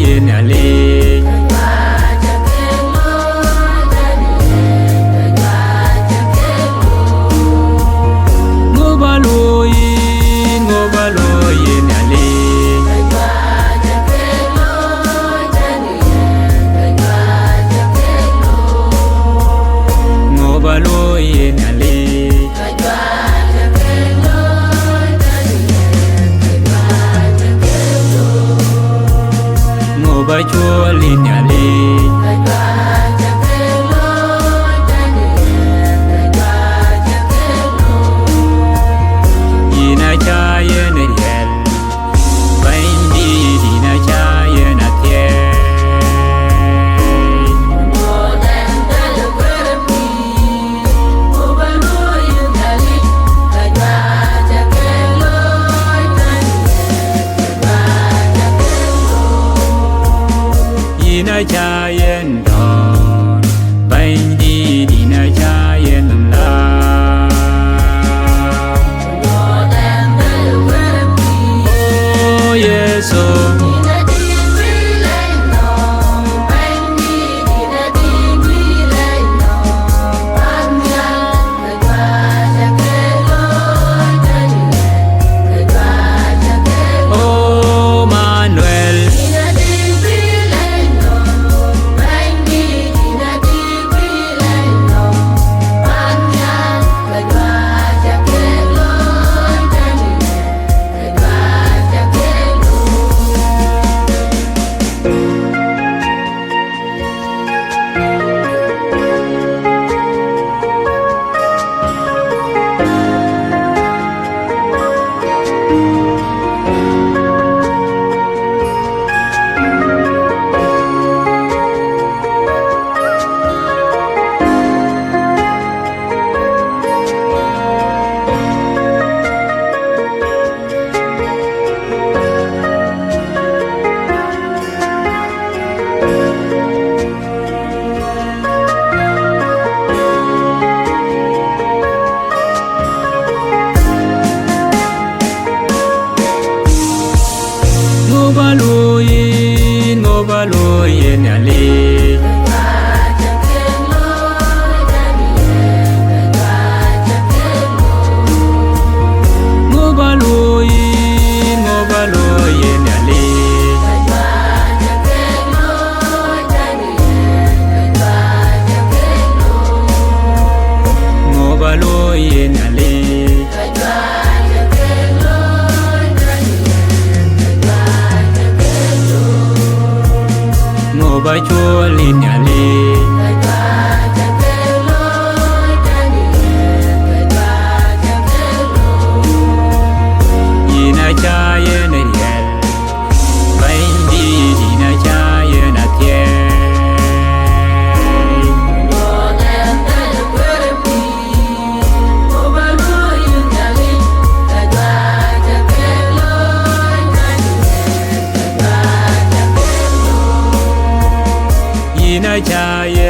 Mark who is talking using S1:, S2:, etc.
S1: yên ali ngô ba lô yên ali ngô ba lô yên ali ngô ba chua linh ali ina cha ye ne yel bain di na cha ye na tie ina cha yen don bain di na cha yen nam la oh yes oh oh Manuel ngô ba lô yên ali ngô ba lô yên ali ngô ba lô yên ali ngô ba chua linh ali ina cha ye ne yel bain di na cha ye na tie ina cha ye